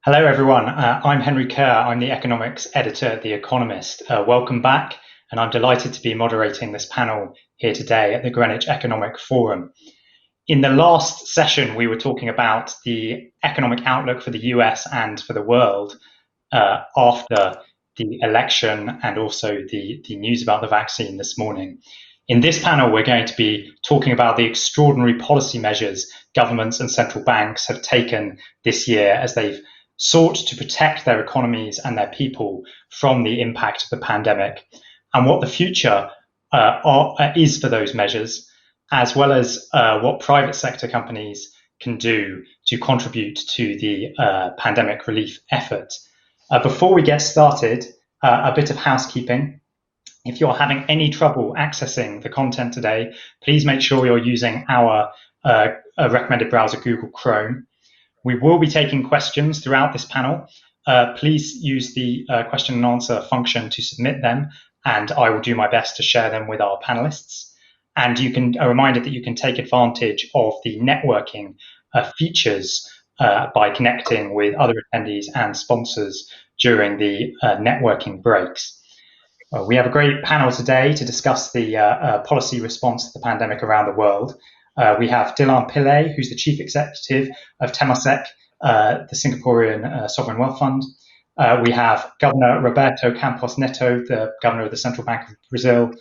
Hello, everyone. I'm Henry Curr. I'm the economics editor at The Economist. Welcome back, and I'm delighted to be moderating this panel here today at the Greenwich Economic Forum. In the last session, we were talking about the economic outlook for the US and for the world after the election and also the news about the vaccine this morning. In this panel, we're going to be talking about the extraordinary policy measures governments and central banks have taken this year as they've sought to protect their economies and their people from the impact of the pandemic, and what the future is for those measures, as well as what private sector companies can do to contribute to the pandemic relief effort. Before we get started, a bit of housekeeping. If you're having any trouble accessing the content today, please make sure you're using our recommended browser, Google Chrome. We will be taking questions throughout this panel. Please use the question and answer function to submit them, and I will do my best to share them with our panelists. And a reminder that you can take advantage of the networking features by connecting with other attendees and sponsors during the networking breaks. We have a great panel today to discuss the policy response to the pandemic around the world. We have Dilhan Pillay, who's the chief executive of Temasek, the Singaporean sovereign wealth fund. We have Governor Roberto Campos Neto, the governor of the Central Bank of Brazil.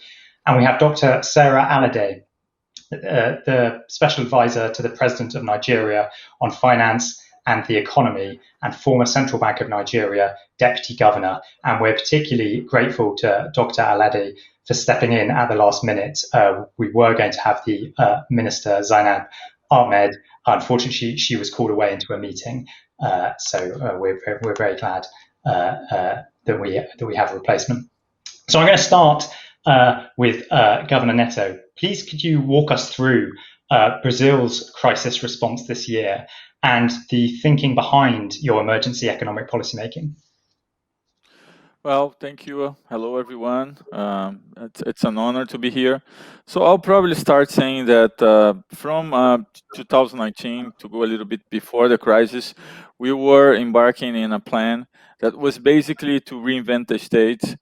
And we have Dr. Sarah Alade, the special advisor to the president of Nigeria on finance and the economy, and former Central Bank of Nigeria deputy governor. And we're particularly grateful to Dr. Alade for stepping in at the last minute. We were going to have the minister, Zainab, Ahmed. Unfortunately, she was called away into a meeting. So we're very glad that we have a replacement. So I'm going to start with Governor Neto. Please, could you walk us through Brazil's crisis response this year and the thinking behind your emergency economic policymaking? Well, thank you. Hello, everyone. It's an honor to be here. So I'll probably start saying that from 2019, to go a little bit before the crisis, we were embarking in a plan that was basically to reinvent the state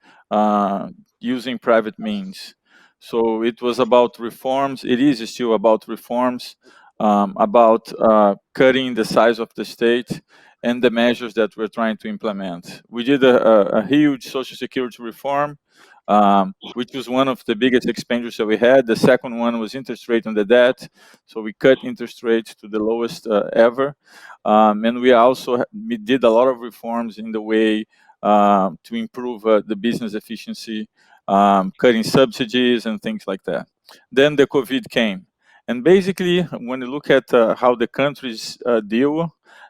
using private means. So it was about reforms. It is still about reforms, about cutting the size of the state, and the measures that we're trying to implement. We did a huge social security reform, which was one of the biggest expenditures that we had. The second one was interest rate on the debt. So we cut interest rates to the lowest ever. And we did a lot of reforms in the way to improve the business efficiency, cutting subsidies and things like that. Then the COVID came. And basically, when you look at how the countries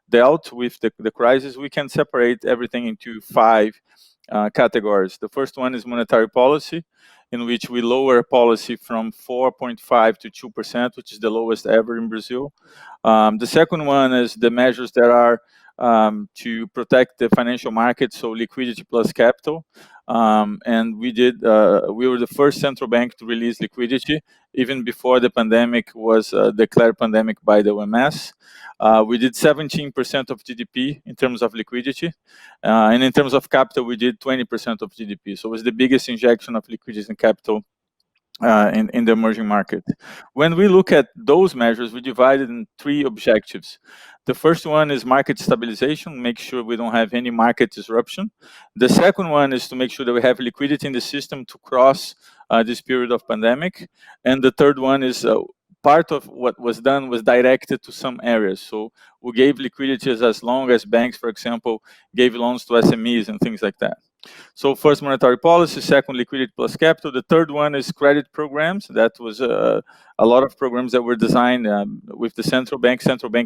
dealt with the crisis, we can separate everything into five categories. The first one is monetary policy, in which we lower policy from 4.5 to 2%, which is the lowest ever in Brazil. The second one is the measures that are to protect the financial market, so liquidity plus capital. And we were the first central bank to release liquidity, even before the pandemic was declared pandemic by the OMS. We did 17% of GDP in terms of liquidity. And in terms of capital, we did 20% of GDP. So it was the biggest injection of liquidity and capital in the emerging market. When we look at those measures, we divided in three objectives. The first one is market stabilization, make sure we don't have any market disruption. The second one is to make sure that we have liquidity in the system to cross this period of pandemic. And the third one is part of what was done was directed to some areas. So we gave liquidity as long as banks, for example, gave loans to SMEs and things like that. So first, monetary policy. Second, liquidity plus capital. The third one is credit programs. That was a lot of programs that were designed with the central bank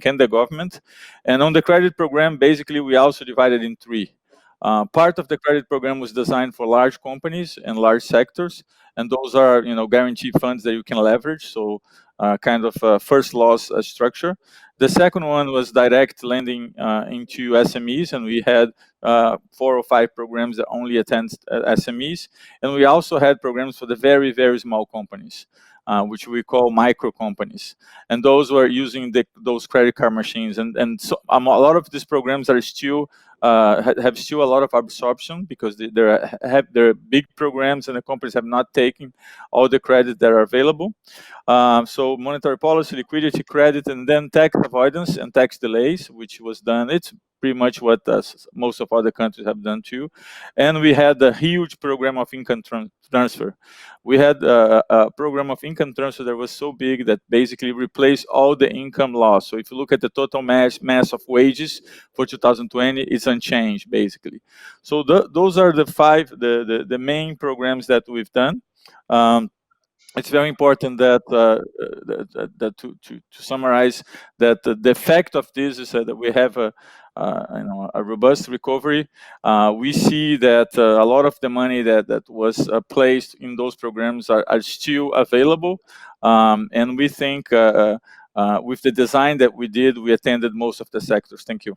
and the government. And on the credit program, basically, we also divided in three. Part of the credit program was designed for large companies and large sectors, and those are, guarantee funds that you can leverage. So kind of a first loss structure. The second one was direct lending into SMEs, and we had 4 or 5 programs that only attend SMEs. And we also had programs for the very, very small companies. which we call micro companies, and those were using those credit card machines. And so a lot of these programs are still have still a lot of absorption because they're big programs and the companies have not taken all the credit that are available. So monetary policy, liquidity, credit, and then tax avoidance and tax delays, which was done. It's pretty much what most of other countries have done too. And we had a huge program of income transfer. We had a program of income transfer that was so big that basically replaced all the income loss. So if you look at the total mass of wages for 2020, it's unchanged basically. So those are the main programs that we've done. It's very important that, to summarize, that the effect of this is that we have a robust recovery. We see that a lot of the money that was placed in those programs are still available, and we think with the design that we did, we attended most of the sectors. Thank you.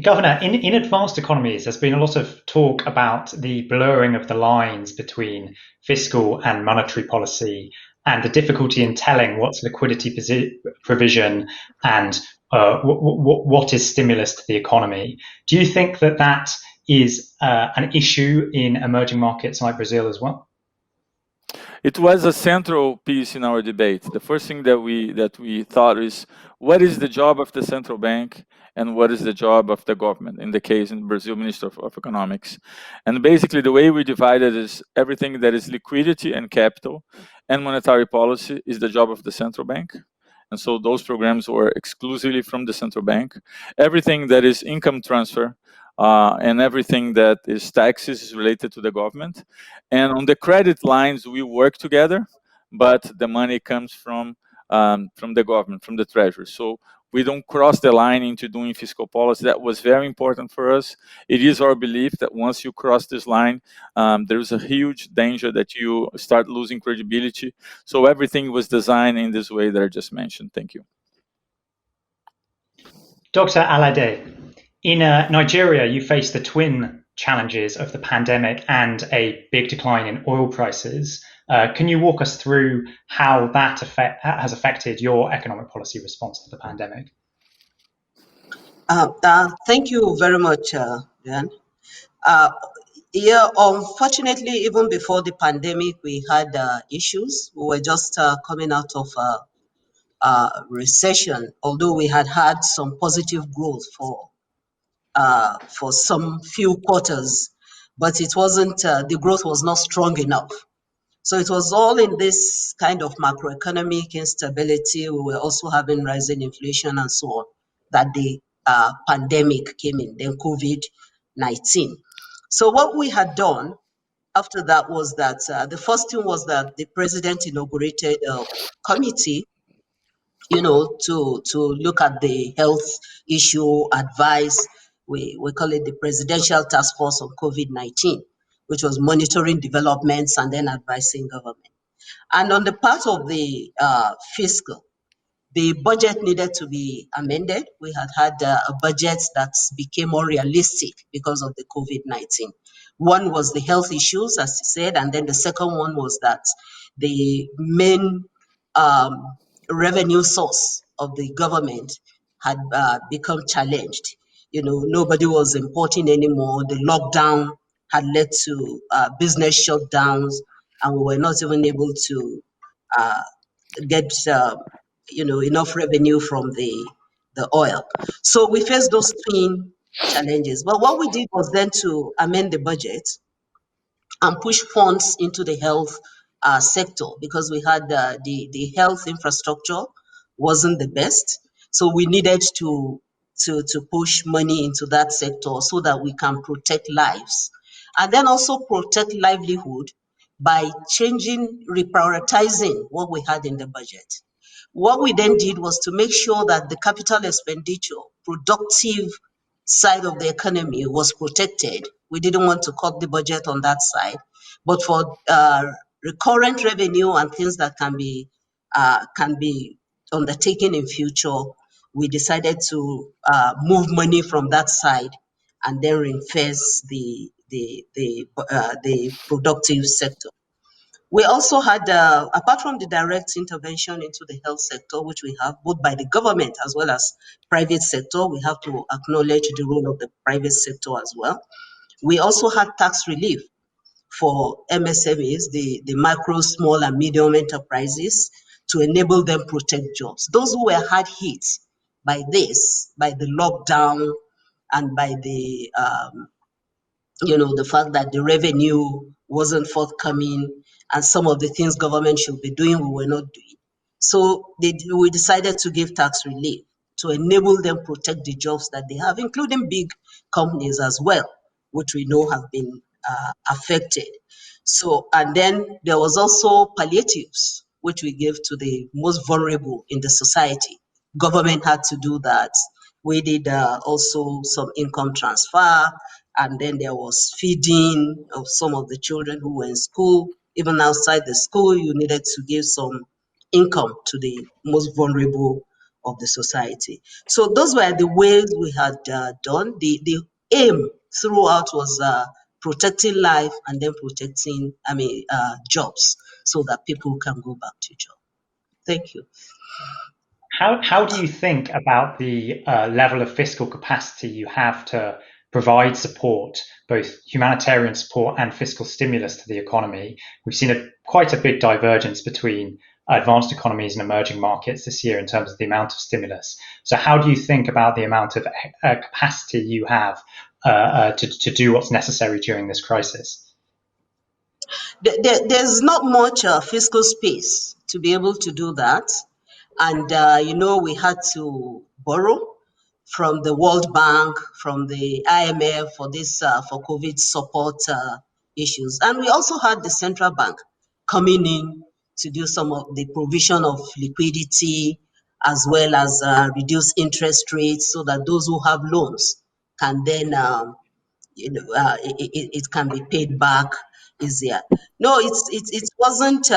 Governor, in advanced economies, there's been a lot of talk about the blurring of the lines between fiscal and monetary policy and the difficulty in telling what's liquidity provision and what is stimulus to the economy. Do you think that that is an issue in emerging markets like Brazil as well? It was a central piece in our debate. The first thing that we thought is, what is the job of the central bank and what is the job of the government? In the case in Brazil, Minister of Economics. And basically the way we divided is everything that is liquidity and capital and monetary policy is the job of the central bank. And so those programs were exclusively from the central bank. Everything that is income transfer and everything that is taxes is related to the government. And on the credit lines, we work together, but the money comes from the government, from the treasury. So we don't cross the line into doing fiscal policy. That was very important for us. It is our belief that once you cross this line, there is a huge danger that you start losing credibility. So everything was designed in this way that I just mentioned. Thank you. Dr. Alade, in Nigeria, you face the twin challenges of the pandemic and a big decline in oil prices. Can you walk us through how that has affected your economic policy response to the pandemic? Thank you very much, Dan. Yeah, unfortunately, even before the pandemic, we had issues. We were just coming out of recession, although we had some positive growth for some few quarters, but it wasn't, the growth was not strong enough. So it was all in this kind of macroeconomic instability. We were also having rising inflation and so on, that the pandemic came in, then COVID-19. So what we had done after that was that the first thing was that the president inaugurated a committee, to look at the health issue, advice. We call it the Presidential Task Force on COVID-19, which was monitoring developments and then advising government. And on the part of the fiscal, the budget needed to be amended. We had a budget that became more realistic because of the COVID-19. One was the health issues, as you said, and then the second one was that the main revenue source of the government had become challenged. Nobody was importing anymore. The lockdown had led to business shutdowns, and we were not even able to get enough revenue from the oil. So we faced those twin challenges. But what we did was then to amend the budget and push funds into the health sector, because we had the health infrastructure wasn't the best. So we needed to push money into that sector so that we can protect lives and then also protect livelihood by reprioritizing what we had in the budget. What we then did was to make sure that the capital expenditure, productive side of the economy was protected. We didn't want to cut the budget on that side, but for recurrent revenue and things that can be undertaken in future, we decided to move money from that side and then reinforce the productive sector. We also had, apart from the direct intervention into the health sector, which we have both by the government as well as private sector, we have to acknowledge the role of the private sector as well. We also had tax relief for MSMEs, the micro, small, and medium enterprises, to enable them protect jobs. Those who were hard hit by this, by the lockdown, and by the the fact that the revenue wasn't forthcoming, and some of the things government should be doing, we were not doing. So we decided to give tax relief to enable them protect the jobs that they have, including big companies as well, which we know have been affected. So, and then there was also palliatives, which we gave to the most vulnerable in the society. Government had to do that. We did also some income transfer, and then there was feeding of some of the children who were in school. Even outside the school, you needed to give some income to the most vulnerable of the society. So those were the ways we had done. The aim throughout was protecting life and then protecting, jobs, so that people can go back to job. Thank you. How do you think about the level of fiscal capacity you have to provide support, both humanitarian support and fiscal stimulus to the economy? We've seen quite a big divergence between advanced economies and emerging markets this year in terms of the amount of stimulus. So how do you think about the amount of capacity you have to do what's necessary during this crisis? There's not much fiscal space to be able to do that. And, we had to borrow from the World Bank, from the IMF for this, for COVID support issues. And we also had the central bank coming in to do some of the provision of liquidity, as well as reduce interest rates, so that those who have loans can then it can be paid back easier. No, it wasn't.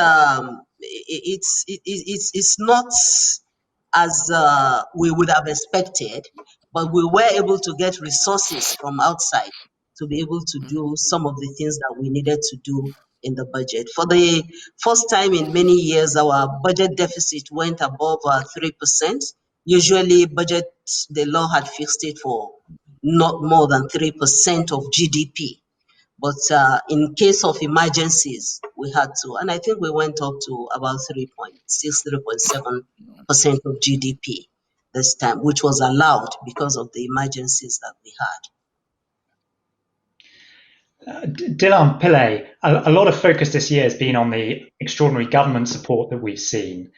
It's not as we would have expected, but we were able to get resources from outside to be able to do some of the things that we needed to do in the budget. For the first time in many years, our budget deficit went above 3%. Usually, the law had fixed it for not more than 3% of GDP. But in case of emergencies, we had to, and I think we went up to about 3.6, 3.7% of GDP this time, which was allowed because of the emergencies that we had. Dilhan, Pillay, a lot of focus this year has been on the extraordinary government support that we've seen.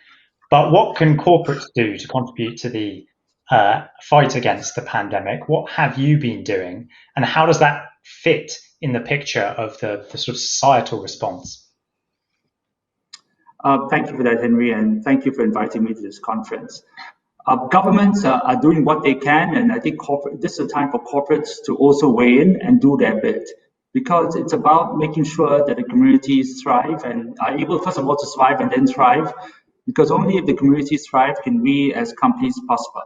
But what can corporates do to contribute to the fight against the pandemic? What have you been doing? And how does that fit in the picture of the sort of societal response? Thank you for that, Henry, and thank you for inviting me to this conference. Governments are doing what they can, and I think this is a time for corporates to also weigh in and do their bit, because it's about making sure that the communities thrive and are able, first of all, to survive and then thrive, because only if the communities thrive can we as companies prosper.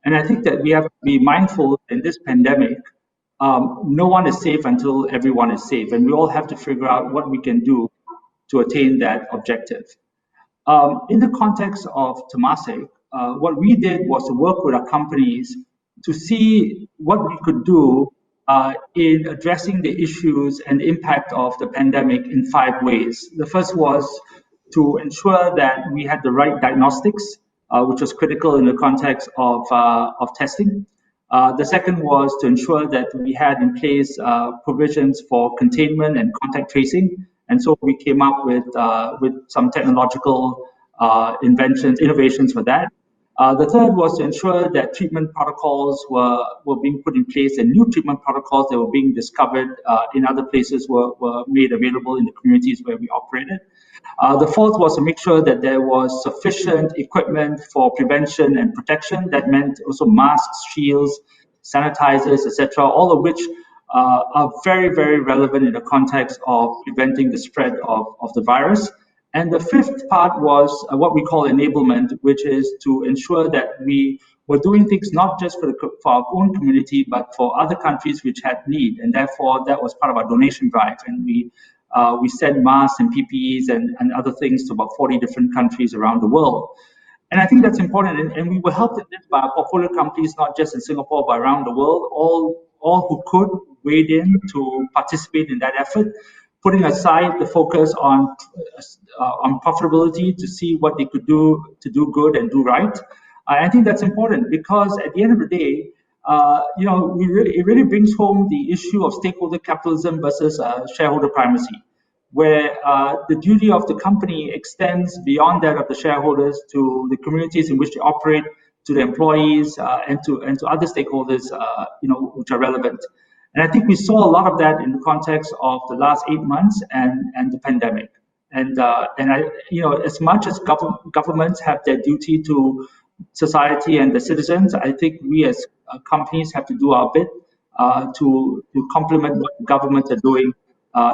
And I think that we have to be mindful in this pandemic, no one is safe until everyone is safe, and we all have to figure out what we can do to attain that objective. In the context of Temasek, what we did was to work with our companies to see what we could do in addressing the issues and impact of the pandemic in 5 ways. The first was to ensure that we had the right diagnostics, which was critical in the context of testing. The second was to ensure that we had in place provisions for containment and contact tracing. And so we came up with some technological innovations for that. The third was to ensure that treatment protocols were being put in place, and new treatment protocols that were being discovered in other places were made available in the communities where we operated. The fourth was to make sure that there was sufficient equipment for prevention and protection. That meant also masks, shields, sanitizers, etc., all of which are very, very relevant in the context of preventing the spread of the virus. And the fifth part was what we call enablement, which is to ensure that we were doing things not just for our own community, but for other countries which had need. And therefore, that was part of our donation drive. And we We send masks and PPEs and other things to about 40 different countries around the world. And I think that's important. And we were helped in this by our portfolio companies, not just in Singapore, but around the world. All who could weighed in to participate in that effort, putting aside the focus on profitability to see what they could do to do good and do right. I think that's important because at the end of the day, it really brings home the issue of stakeholder capitalism versus shareholder primacy, where the duty of the company extends beyond that of the shareholders to the communities in which they operate, to the employees, and to other stakeholders, which are relevant. And I think we saw a lot of that in the context of the last 8 months and the pandemic. And as much as governments have their duty to society and the citizens, I think we as companies have to do our bit to complement what governments are doing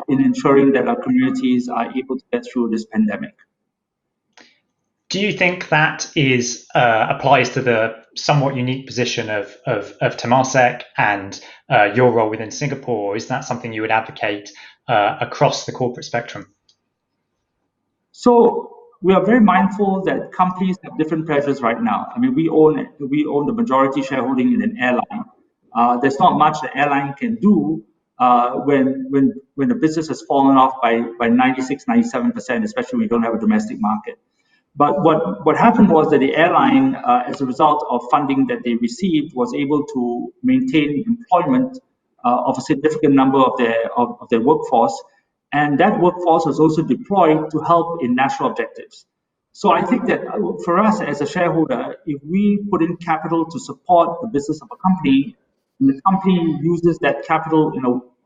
in ensuring that our communities are able to get through this pandemic. Do you think that applies to the somewhat unique position of Temasek and your role within Singapore? Or is that something you would advocate across the corporate spectrum? So we are very mindful that companies have different pressures right now. I mean, we own the majority shareholding in an airline. There's not much the airline can do when the business has fallen off by 96, 97%, especially when we don't have a domestic market. But what happened was that the airline, as a result of funding that they received, was able to maintain employment of a significant number of their workforce, and that workforce was also deployed to help in national objectives. So I think that for us as a shareholder, if we put in capital to support the business of a company, and the company uses that capital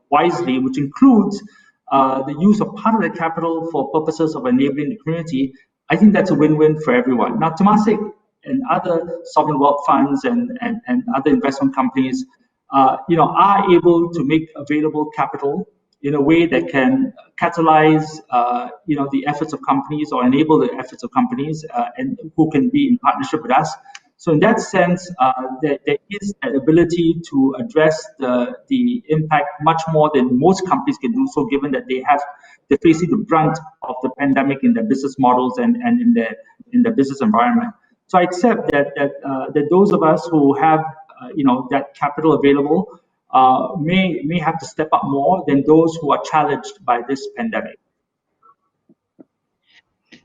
wisely, which includes the use of part of the capital for purposes of enabling the community, I think that's a win-win for everyone. Now, Temasek and other sovereign wealth funds and other investment companies, are able to make available capital in a way that can catalyze, the efforts of companies or enable the efforts of companies, and who can be in partnership with us. So in that sense, there is an ability to address the impact much more than most companies can do so, given that they're facing the brunt of the pandemic in their business models and in their business environment. So I accept that those of us who have that capital available may have to step up more than those who are challenged by this pandemic.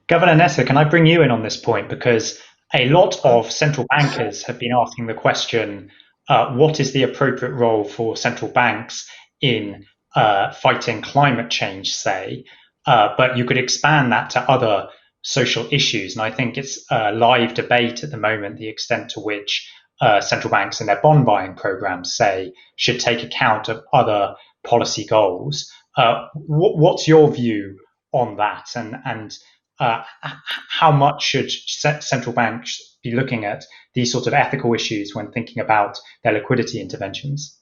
Governor Neto, can I bring you in on this point? Because a lot of central bankers have been asking the question, what is the appropriate role for central banks in fighting climate change, say? But you could expand that to other social issues. And I think it's a live debate at the moment, the extent to which central banks in their bond buying programs, say, should take account of other policy goals. What's your view on that? And how much should central banks be looking at these sorts of ethical issues when thinking about their liquidity interventions?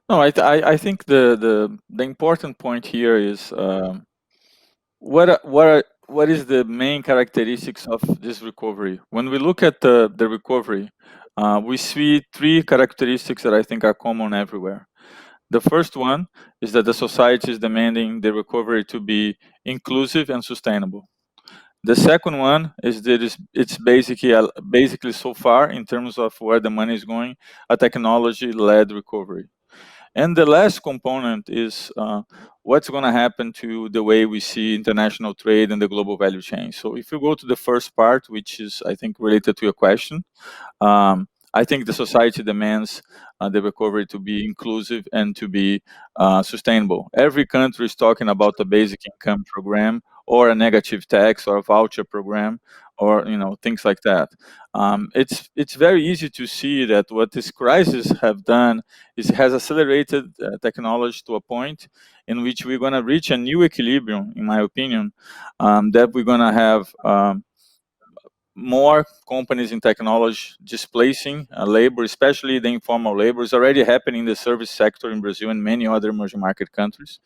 No, I think the important point here is what is the main characteristics of this recovery? When we look at the recovery, we see three characteristics that I think are common everywhere. The first one is that the society is demanding the recovery to be inclusive and sustainable. The second one is that it's basically so far, in terms of where the money is going, a technology-led recovery. And the last component is what's going to happen to the way we see international trade and the global value chain. So if you go to the first part, which is, I think, related to your question, I think the society demands the recovery to be inclusive and to be sustainable. Every country is talking about a basic income program or a negative tax or a voucher program, or things like that. It's very easy to see that what this crisis have done is has accelerated technology to a point in which we're going to reach a new equilibrium, in my opinion, that we're going to have more companies in technology displacing labor, especially the informal labor. Is already happening in the service sector in Brazil and many other emerging market countries.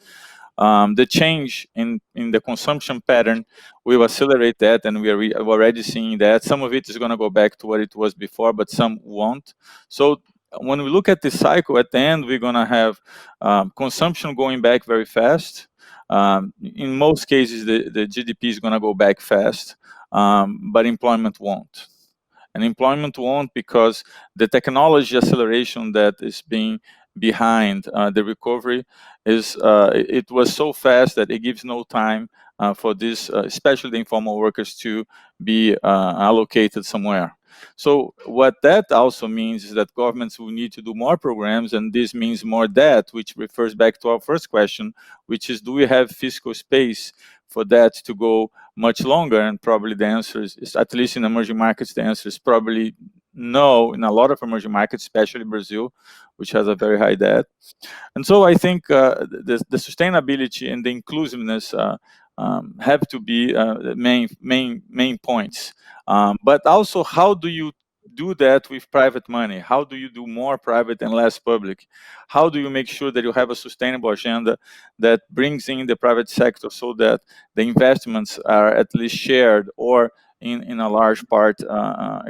The change in the consumption pattern will accelerate that, and we are already seeing that. Some of it is going to go back to what it was before, but some won't. So when we look at this cycle, at the end, we're going to have consumption going back very fast. In most cases, the GDP is going to go back fast, but employment won't. And employment won't because the technology acceleration that is being behind the recovery is it was so fast that it gives no time for this, especially the informal workers, to be allocated somewhere. So what that also means is that governments will need to do more programs, and this means more debt, which refers back to our first question, which is, do we have fiscal space for that to go much longer? And probably the answer is, at least in emerging markets, the answer is probably no in a lot of emerging markets, especially Brazil, which has a very high debt. And so I think the sustainability and the inclusiveness have to be the main points. But also, how do you do that with private money? How do you do more private and less public? How do you make sure that you have a sustainable agenda that brings in the private sector so that the investments are at least shared or in a large part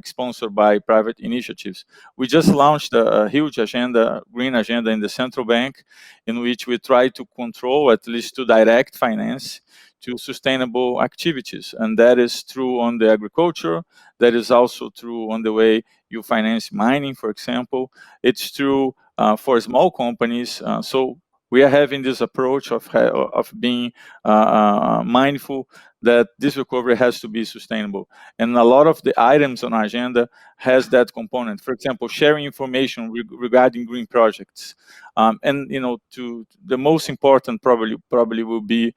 sponsored by private initiatives? We just launched a huge agenda, green agenda in the central bank, in which we try to control, at least to direct finance to sustainable activities. And that is true on the agriculture. That is also true on the way you finance mining, for example. It's true for small companies. So we are having this approach of being mindful that this recovery has to be sustainable. And a lot of the items on our agenda has that component. For example, sharing information regarding green projects. And to the most important probably will be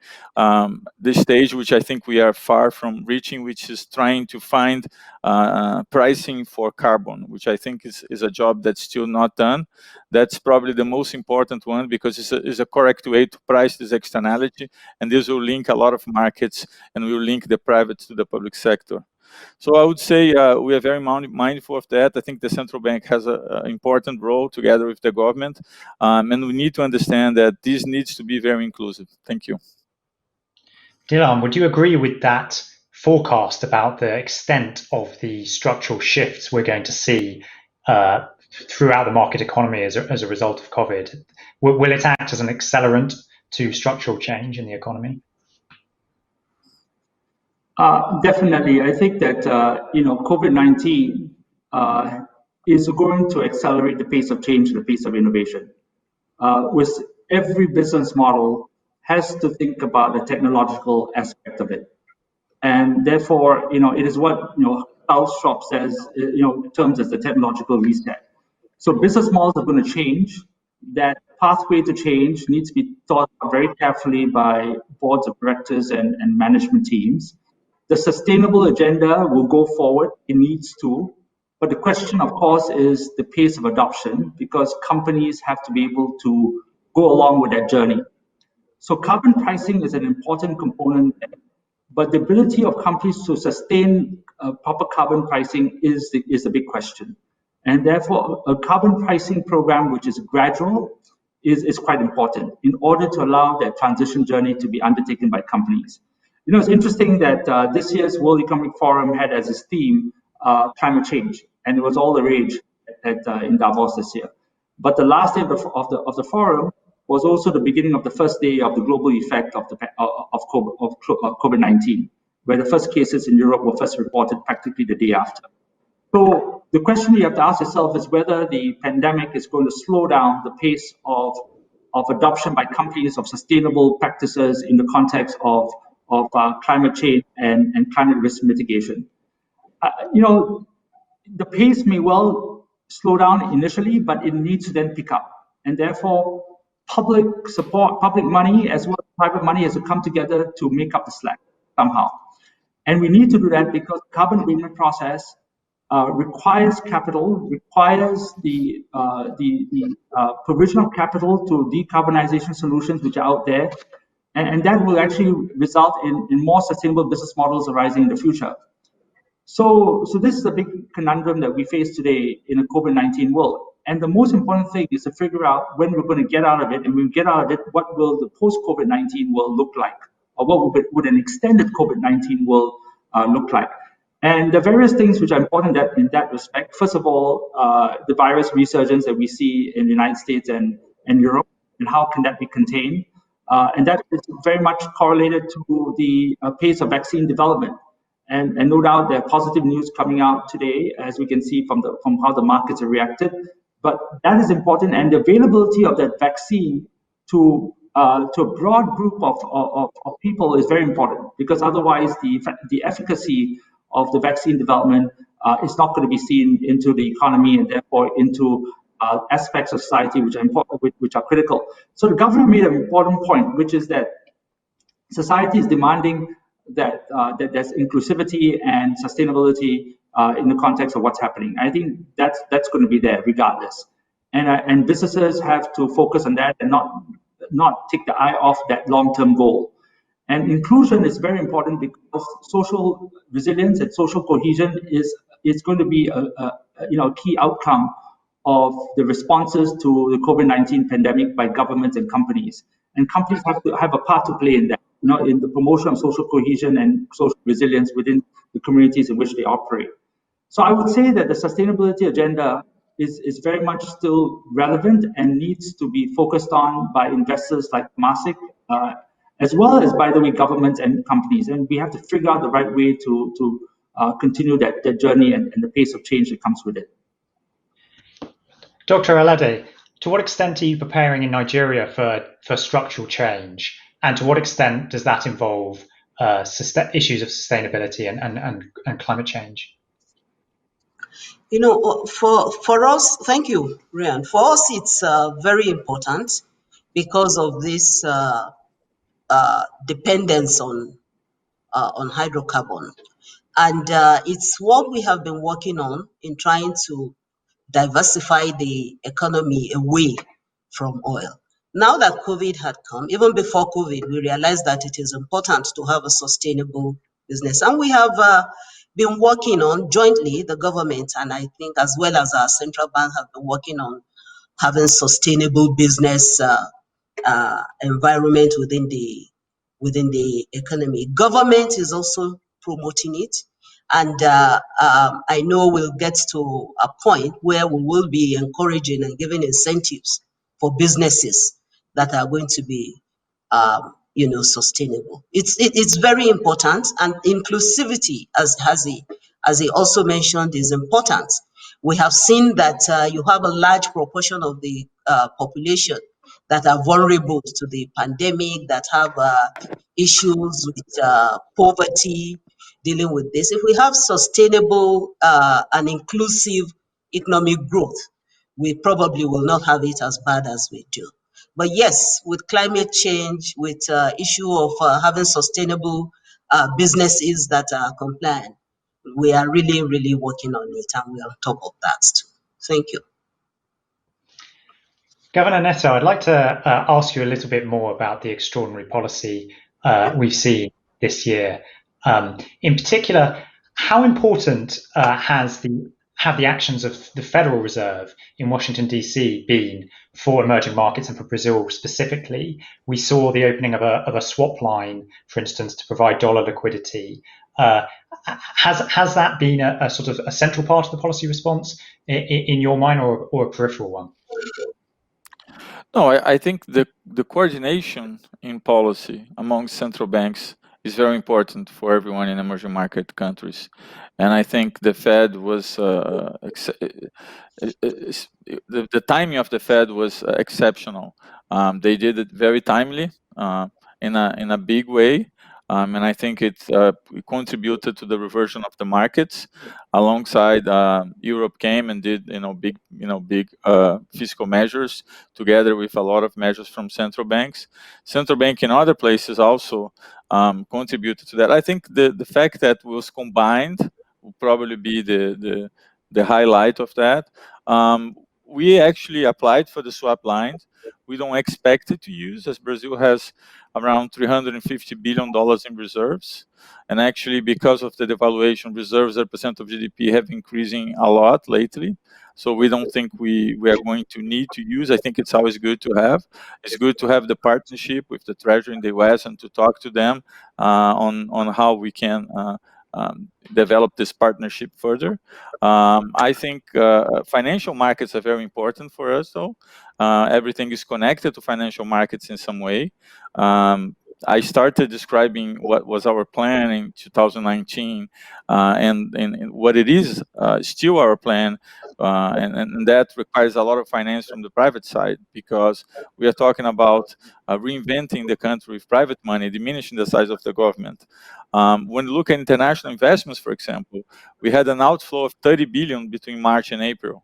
this stage, which I think we are far from reaching, which is trying to find pricing for carbon, which I think is a job that's still not done. That's probably the most important one, because it's a correct way to price this externality, and this will link a lot of markets and will link the private to the public sector. So I would say we are very mindful of that. I think the central bank has an important role together with the government, and we need to understand that this needs to be very inclusive. Thank you. Dilhan, would you agree with that forecast about the extent of the structural shifts we're going to see throughout the market economy as a result of COVID? Will it act as an accelerant to structural change in the economy? Definitely. I think that COVID-19 is going to accelerate the pace of change, the pace of innovation. With every business model has to think about the technological aspect of it, and therefore, it is what Klaus Schwab says, terms as the technological reset. So business models are going to change. That pathway to change needs to be thought out very carefully by boards of directors and management teams. The sustainable agenda will go forward. It needs to. But the question, of course, is the pace of adoption, because companies have to be able to go along with that journey. So carbon pricing is an important component, but the ability of companies to sustain proper carbon pricing is the big question. And therefore, a carbon pricing program which is gradual is quite important in order to allow that transition journey to be undertaken by companies. It's interesting that this year's World Economic Forum had as its theme climate change, and it was all the rage in Davos this year. But the last day of the forum was also the beginning of the first day of the global effect of COVID-19, where the first cases in Europe were first reported practically the day after. So the question you have to ask yourself is whether the pandemic is going to slow down the pace of adoption by companies of sustainable practices in the context of climate change and climate risk mitigation. The pace may well slow down initially, but it needs to then pick up. And therefore, public support, public money, as well as private money has to come together to make up the slack somehow. And we need to do that because the carbon agreement process requires capital, requires the provision of capital to decarbonization solutions which are out there. And that will actually result in more sustainable business models arising in the future. So this is a big conundrum that we face today in a COVID-19 world. And the most important thing is to figure out when we're going to get out of it. And when we get out of it, what will the post-COVID-19 world look like? Or what would an extended COVID-19 world look like? And the various things which are important in that respect, first of all, the virus resurgence that we see in the United States and Europe, and how can that be contained? And that is very much correlated to the pace of vaccine development. And no doubt there are positive news coming out today, as we can see from how the markets have reacted. But that is important, and the availability of that vaccine to a broad group of people is very important, because otherwise the efficacy of the vaccine development is not going to be seen into the economy and therefore into aspects of society which are important, which are critical. So the government made an important point, which is that society is demanding that there's inclusivity and sustainability in the context of what's happening. I think that's going to be there regardless, and businesses have to focus on that and not take the eye off that long-term goal. And inclusion is very important, because social resilience and social cohesion is going to be a key outcome of the responses to the COVID-19 pandemic by governments and companies. And companies have to have a part to play in that, in the promotion of social cohesion and social resilience within the communities in which they operate. So I would say that the sustainability agenda is very much still relevant and needs to be focused on by investors like Temasek, as well as, by the way, governments and companies. And we have to figure out the right way to continue that journey and the pace of change that comes with it. Dr. Alade, to what extent are you preparing in Nigeria for structural change? And to what extent does that involve issues of sustainability and climate change? For us, thank you, Ryan. For us, it's very important because of this dependence on hydrocarbon. And it's what we have been working on in trying to diversify the economy away from oil. Now that COVID had come, even before COVID, we realized that it is important to have a sustainable business. And we have been working on jointly, the government, and I think as well as our central bank have been working on having sustainable business environment within the economy. Government is also promoting it. And I know we'll get to a point where we will be encouraging and giving incentives for businesses that are going to be, sustainable. It's very important, and inclusivity, as he also mentioned, is important. We have seen that you have a large proportion of the population that are vulnerable to the pandemic, that have issues with poverty, dealing with this. If we have sustainable and inclusive economic growth, we probably will not have it as bad as we do. But yes, with climate change, with issue of having sustainable businesses that are compliant, we are really, really working on it, and we're on top of that too. Thank you. Governor Neto, I'd like to ask you a little bit more about the extraordinary policy we've seen this year. In particular, how important have the actions of the Federal Reserve in Washington, D.C. been for emerging markets and for Brazil specifically? We saw the opening of a swap line, for instance, to provide dollar liquidity. Has that been a sort of a central part of the policy response in your mind, or a peripheral one? No, I think the coordination in policy among central banks is very important for everyone in emerging market countries. And I think the Fed was, the timing of the Fed was exceptional. They did it very timely, in a big way. And I think it contributed to the reversion of the markets. Alongside, Europe came and did big fiscal measures together with a lot of measures from central banks. Central bank in other places also contributed to that. I think the fact that was combined will probably be the highlight of that. We actually applied for the swap lines. We don't expect it to use, as Brazil has around $350 billion in reserves. And actually, because of the devaluation, reserves as a percent of GDP have increasing a lot lately. So we don't think we are going to need to use. I think it's always good to have. It's good to have the partnership with the Treasury in the US and to talk to them on how we can develop this partnership further. I think financial markets are very important for us, though. Everything is connected to financial markets in some way. I started describing what was our plan in 2019, and what it is still our plan, and that requires a lot of finance from the private side, because we are talking about reinventing the country with private money, diminishing the size of the government. When you look at international investments, for example, we had an outflow of 30 billion between March and April.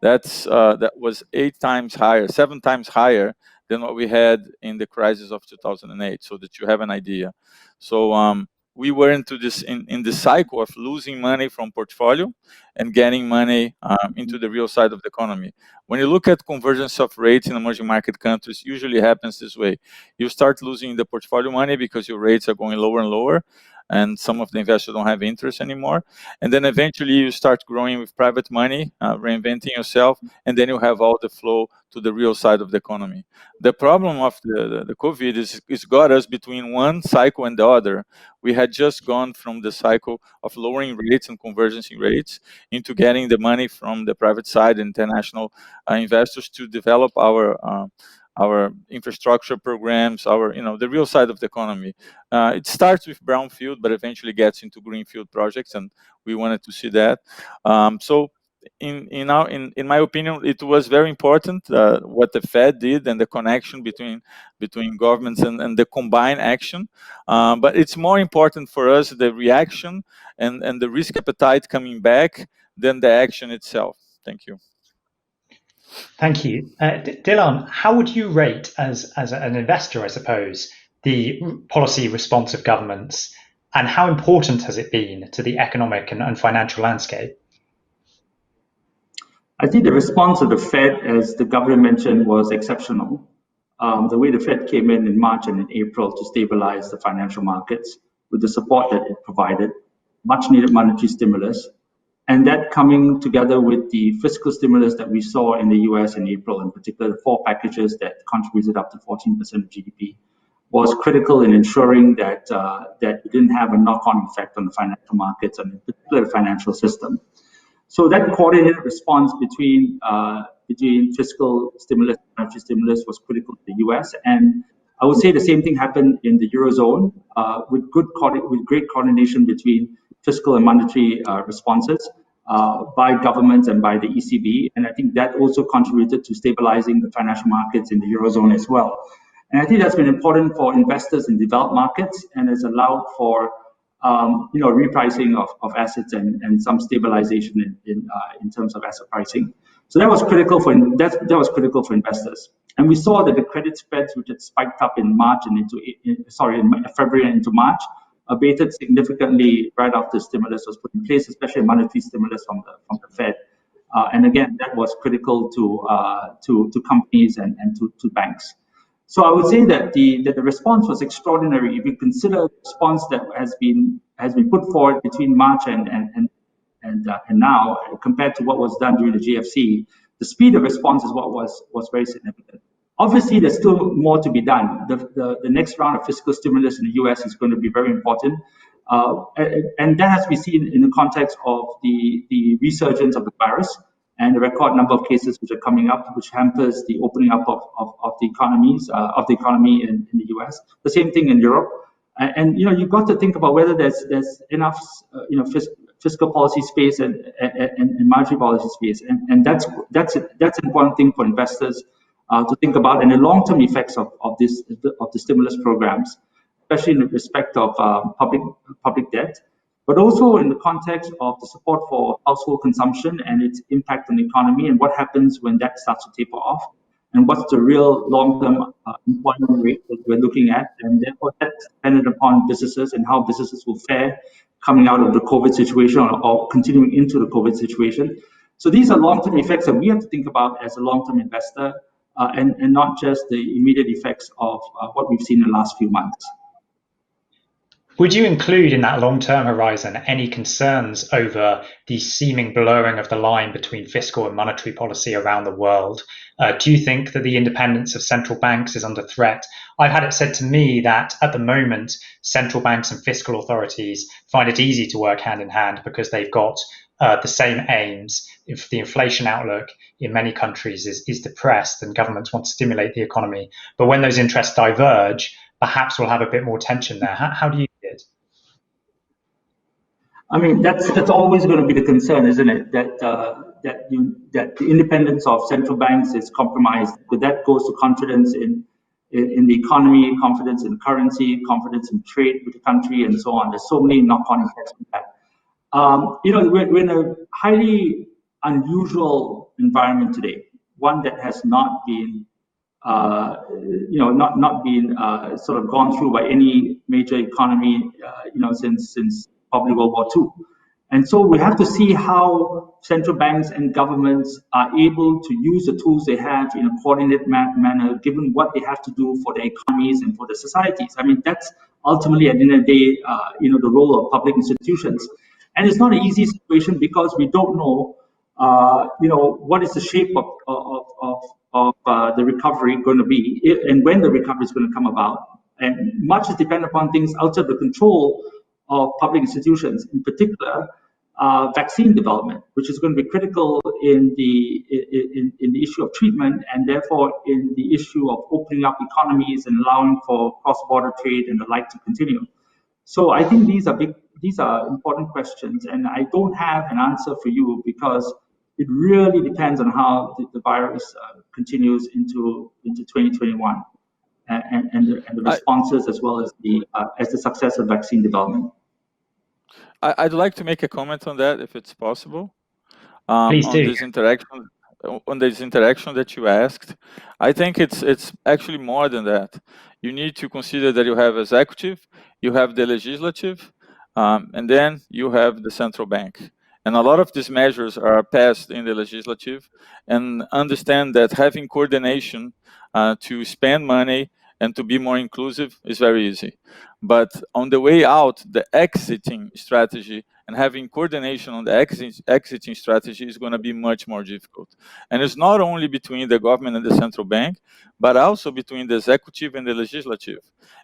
That was 8 times higher, 7 times higher than what we had in the crisis of 2008, so that you have an idea. So we were into this in the cycle of losing money from portfolio and getting money into the real side of the economy. When you look at convergence of rates in emerging market countries, usually happens this way. You start losing the portfolio money because your rates are going lower and lower, and some of the investors don't have interest anymore. And then eventually you start growing with private money, reinventing yourself, and then you have all the flow to the real side of the economy. The problem of the COVID is got us between one cycle and the other. We had just gone from the cycle of lowering rates and convergence in rates into getting the money from the private side, international investors, to develop our infrastructure programs, the real side of the economy. It starts with brownfield, but eventually gets into greenfield projects, and we wanted to see that. So in my opinion, it was very important what the Fed did and the connection between governments and the combined action. But it's more important for us the reaction and the risk appetite coming back than the action itself. Thank you. Thank you. Dilhan, how would you rate, as an investor, I suppose, the policy response of governments, and how important has it been to the economic and financial landscape? I think the response of the Fed, as the governor mentioned, was exceptional. The way the Fed came in March and in April to stabilize the financial markets with the support that it provided, much needed monetary stimulus, and that coming together with the fiscal stimulus that we saw in the US in April, in particular, the 4 packages that contributed up to 14% of GDP, was critical in ensuring that that it didn't have a knock-on effect on the financial markets and in particular the financial system. So that coordinated response between fiscal stimulus and monetary stimulus was critical to the US, and I would say the same thing happened in the Eurozone with great coordination between fiscal and monetary responses by governments and by the ECB, and I think that also contributed to stabilizing the financial markets in the Eurozone as well. And I think that's been important for investors in developed markets and has allowed for repricing of assets and some stabilization in terms of asset pricing. So that was critical for investors. And we saw that the credit spreads, which had spiked up in March and in February and into March, abated significantly right after stimulus was put in place, especially monetary stimulus from the Fed. And again, that was critical to companies and to banks. So I would say that the response was extraordinary if you consider the response that has been put forward between March and now compared to what was done during the GFC. The speed of response is what was very significant. Obviously, there's still more to be done. The next round of fiscal stimulus in the US is going to be very important, and that has to be seen in the context of the resurgence of the virus and the record number of cases which are coming up, which hampers the opening up of the economy in the US. The same thing in Europe, and you've got to think about whether there's enough fiscal policy space and monetary policy space, and that's an important thing for investors to think about, and the long-term effects of the stimulus programs, especially in respect of public debt, but also in the context of the support for household consumption and its impact on the economy, and what happens when that starts to taper off, and what's the real long-term employment rate that we're looking at, and therefore that's dependent upon businesses and how businesses will fare coming out of the COVID situation or continuing into the COVID situation. So these are long-term effects that we have to think about as a long-term investor, and not just the immediate effects of what we've seen in the last few months. Would you include in that long-term horizon any concerns over the seeming blurring of the line between fiscal and monetary policy around the world, Do you think that the independence of central banks is under threat? I've had it said to me that at the moment, central banks and fiscal authorities find it easy to work hand in hand because they've got the same aims. If the inflation outlook in many countries is depressed and governments want to stimulate the economy, but when those interests diverge, perhaps we'll have a bit more tension there. How do you see it? I mean, that's always going to be the concern, isn't it? That the independence of central banks is compromised. But that goes to confidence in the economy, confidence in currency, confidence in trade with the country, and so on. There's so many knock-on effects with that. We're in a highly unusual environment today, one that has not been, not been sort of gone through by any major economy, since probably World War II. And so we have to see how central banks and governments are able to use the tools they have in a coordinated manner, given what they have to do for their economies and for their societies. I mean, that's ultimately, at the end of the day, the role of public institutions. And it's not an easy situation because we don't know, what is the shape of the recovery going to be, and when the recovery is going to come about. And much is dependent upon things outside the control of public institutions, in particular, vaccine development, which is going to be critical in the issue of treatment, and therefore in the issue of opening up economies and allowing for cross-border trade and the like to continue. So I think these are important questions, and I don't have an answer for you because it really depends on how the virus continues into 2021 and the responses, as well as the success of vaccine development. I'd like to make a comment on that, if it's possible. Please do. On this interaction that you asked. I think it's actually more than that. You need to consider that you have executive, you have the legislative, and then you have the central bank. And a lot of these measures are passed in the legislative, and understand that having coordination to spend money and to be more inclusive is very easy. But on the way out, the exiting strategy and having coordination on the exiting strategy is going to be much more difficult. And it's not only between the government and the central bank, but also between the executive and the legislative.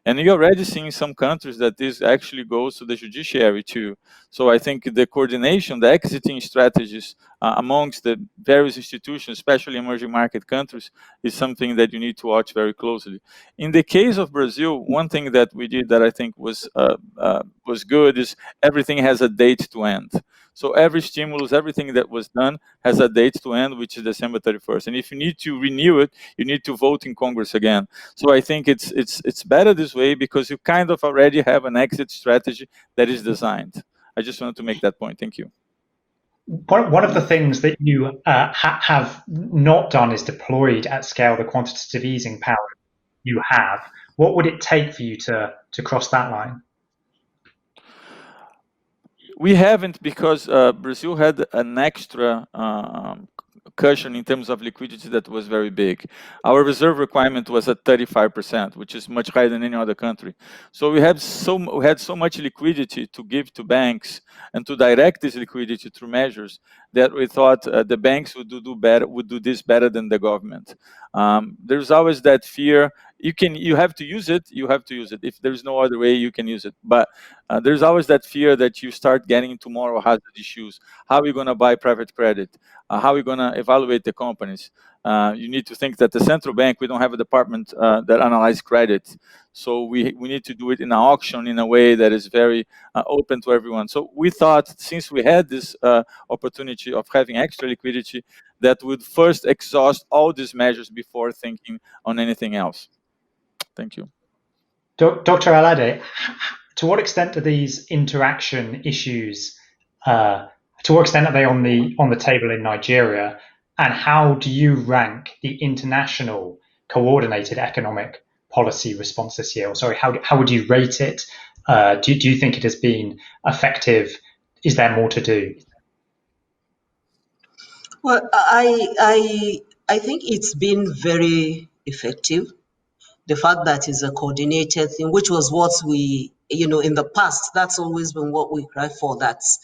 And you're already seeing some countries that this actually goes to the judiciary too. So I think the coordination, the exiting strategies amongst the various institutions, especially emerging market countries, is something that you need to watch very closely. In the case of Brazil, one thing that we did that I think was good is everything has a date to end. So every stimulus, everything that was done has a date to end, which is December 31st. And if you need to renew it, you need to vote in Congress again. So I think it's better this way because you kind of already have an exit strategy that is designed. I just wanted to make that point. Thank you. One of the things that you have not done is deployed at scale the quantitative easing power you have. What would it take for you to cross that line? We haven't, because Brazil had an extra cushion in terms of liquidity that was very big. Our reserve requirement was at 35%, which is much higher than any other country. So we had so much liquidity to give to banks and to direct this liquidity through measures that we thought the banks would do this better than the government. There's always that fear. You have to use it. If there's no other way, you can use it. But there's always that fear that you start getting into moral hazard issues. How are we going to buy private credit? How are we going to evaluate the companies? You need to think that the central bank, we don't have a department that analyzes credit. So we need to do it in an auction in a way that is very open to everyone. So we thought, since we had this opportunity of having extra liquidity, that would first exhaust all these measures before thinking on anything else. Thank you. Dr. Alade, to what extent are these interaction issues, to what extent are they on the table in Nigeria? And how do you rank the international coordinated economic policy response this year? Or sorry, how would you rate it? Do you think it has been effective? Is there more to do? Well, I think it's been very effective. The fact that it's a coordinated thing, which was what we, in the past, that's always been what we cry for, that's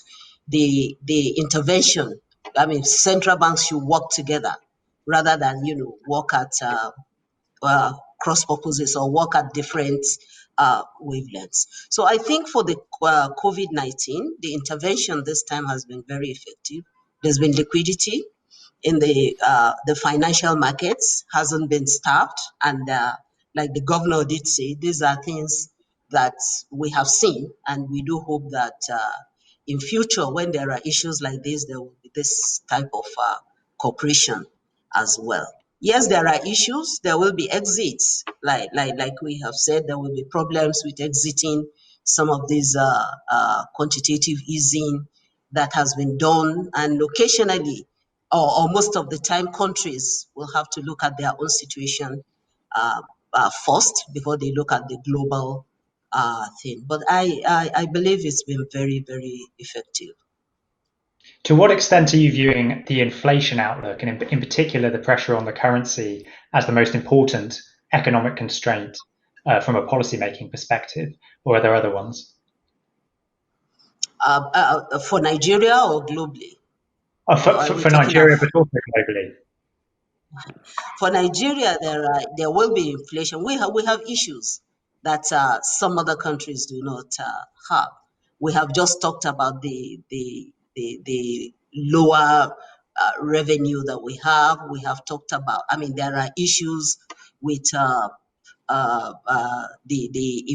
the intervention. I mean, central banks should work together rather than, work at cross purposes or work at different wavelengths. So I think for the COVID-19, the intervention this time has been very effective. There's been liquidity in the financial markets, hasn't been stopped, and like the governor did say, these are things that we have seen, and we do hope that in future, when there are issues like this, there will be this type of cooperation as well. Yes, there are issues. There will be exits, like we have said. There will be problems with exiting some of these quantitative easing that has been done, and occasionally, or most of the time, countries will have to look at their own situation first before they look at the global thing. But I believe it's been very, very effective. To what extent are you viewing the inflation outlook, and in particular the pressure on the currency, as the most important economic constraint from a policymaking perspective, or are there other ones? For Nigeria or globally? For Nigeria, but also globally. For Nigeria, there will be inflation. We have issues that some other countries do not have. We have just talked about the lower revenue that we have. We have talked about. I mean, there are issues with the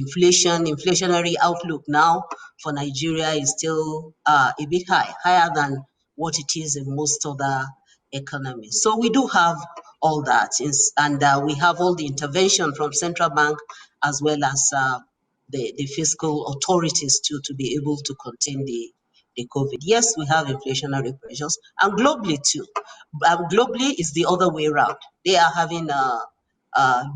inflationary outlook now for Nigeria is still a bit higher than what it is in most other economies. So we do have all that, and we have all the intervention from central bank as well as the fiscal authorities to be able to contain the COVID. Yes, we have inflationary pressures, and globally too. Globally is the other way around. They are having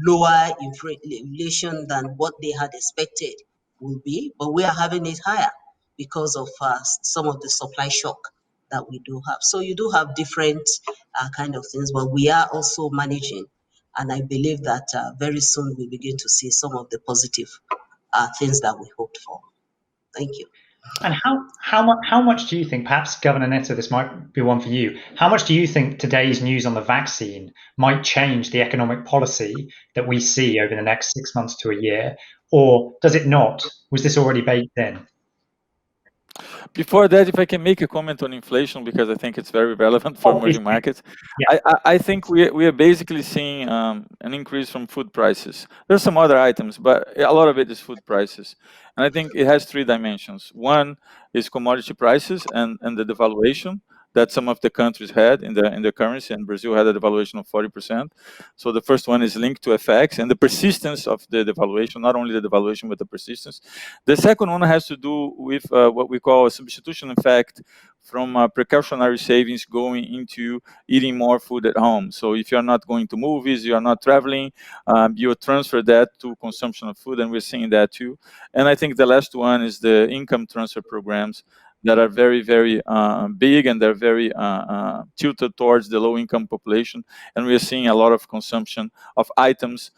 lower inflation than what they had expected will be, but we are having it higher because of some of the supply shock that we do have. So you do have different kind of things, but we are also managing, and I believe that very soon we begin to see some of the positive things that we hoped for. Thank you. And how much do you think, perhaps Governor Neto, this might be one for you, how much do you think today's news on the vaccine might change the economic policy that we see over the next 6 months to a year? Or does it not? Was this already baked in? Before that, if I can make a comment on inflation, because I think it's very relevant for emerging markets. Yeah. I think we are basically seeing an increase from food prices. There's some other items, but a lot of it is food prices. And I think it has three dimensions. One is commodity prices and the devaluation that some of the countries had in the currency, and Brazil had a devaluation of 40%. So the first one is linked to FX and the persistence of the devaluation, not only the devaluation, but the persistence. The second one has to do with what we call a substitution effect from precautionary savings going into eating more food at home. So if you're not going to movies, you're not traveling, you transfer that to consumption of food, and we're seeing that too. And I think the last one is the income transfer programs that are very, very big, and they're very tilted towards the low-income population. And we are seeing a lot of consumption of items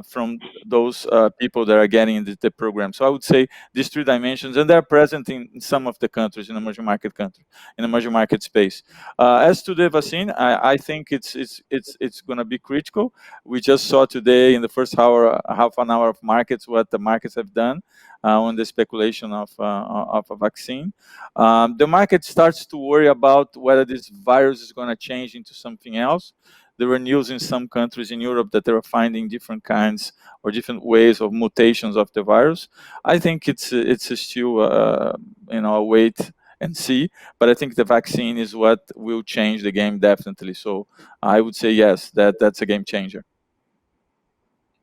from those people that are getting the program. So I would say these three dimensions, and they're present in some of the countries, in emerging market countries, in emerging market space. As to the vaccine, I think it's going to be critical. We just saw today in the first half an hour of markets what the markets have done on the speculation of a vaccine. The market starts to worry about whether this virus is going to change into something else. There were news in some countries in Europe that they were finding different kinds or different ways of mutations of the virus. I think it's still a wait and see, but I think the vaccine is what will change the game definitely. So I would say yes, that's a game changer.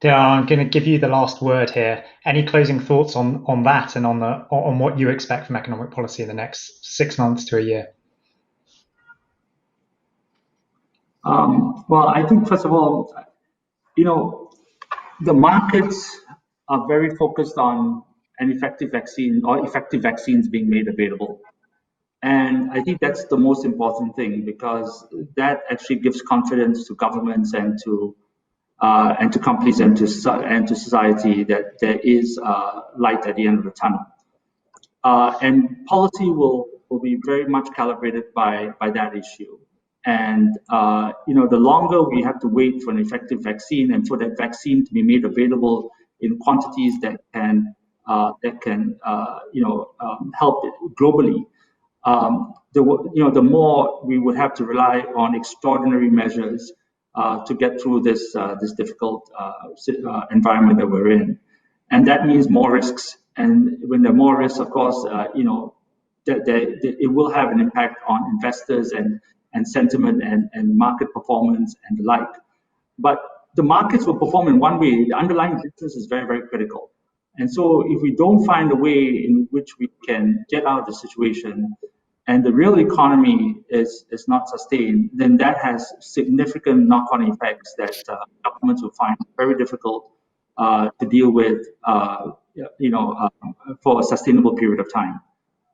Yeah, I'm going to give you the last word here. Any closing thoughts on that and on what you expect from economic policy in the next 6 months to a year? Well, I think first of all, the markets are very focused on an effective vaccine or effective vaccines being made available. And I think that's the most important thing, because that actually gives confidence to governments and to companies and to society that there is light at the end of the tunnel. And policy will be very much calibrated by that issue. And the longer we have to wait for an effective vaccine, and for that vaccine to be made available in quantities that can help globally, the more we would have to rely on extraordinary measures to get through this difficult environment that we're in, and that means more risks. And when there are more risks, of course, it will have an impact on investors and sentiment and market performance and the like. But the markets will perform in one way. The underlying business is very, very critical. And so if we don't find a way in which we can get out of the situation and the real economy is not sustained, then that has significant knock-on effects that governments will find very difficult to deal with for a sustainable period of time.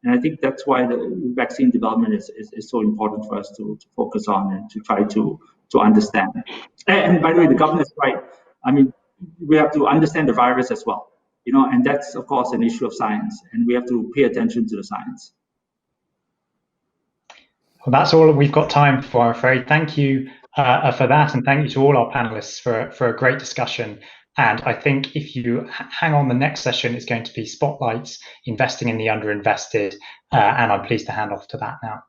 And I think that's why the vaccine development is so important for us to focus on and to try to understand. And by the way, the government is right. I mean, we have to understand the virus as well, and that's, of course, an issue of science, and we have to pay attention to the science. Well, that's all we've got time for, I'm afraid. Thank you for that, and thank you to all our panelists for a great discussion. And I think if you hang on, the next session is going to be Spotlights, Investing in the Underinvested, and I'm pleased to hand off to that now.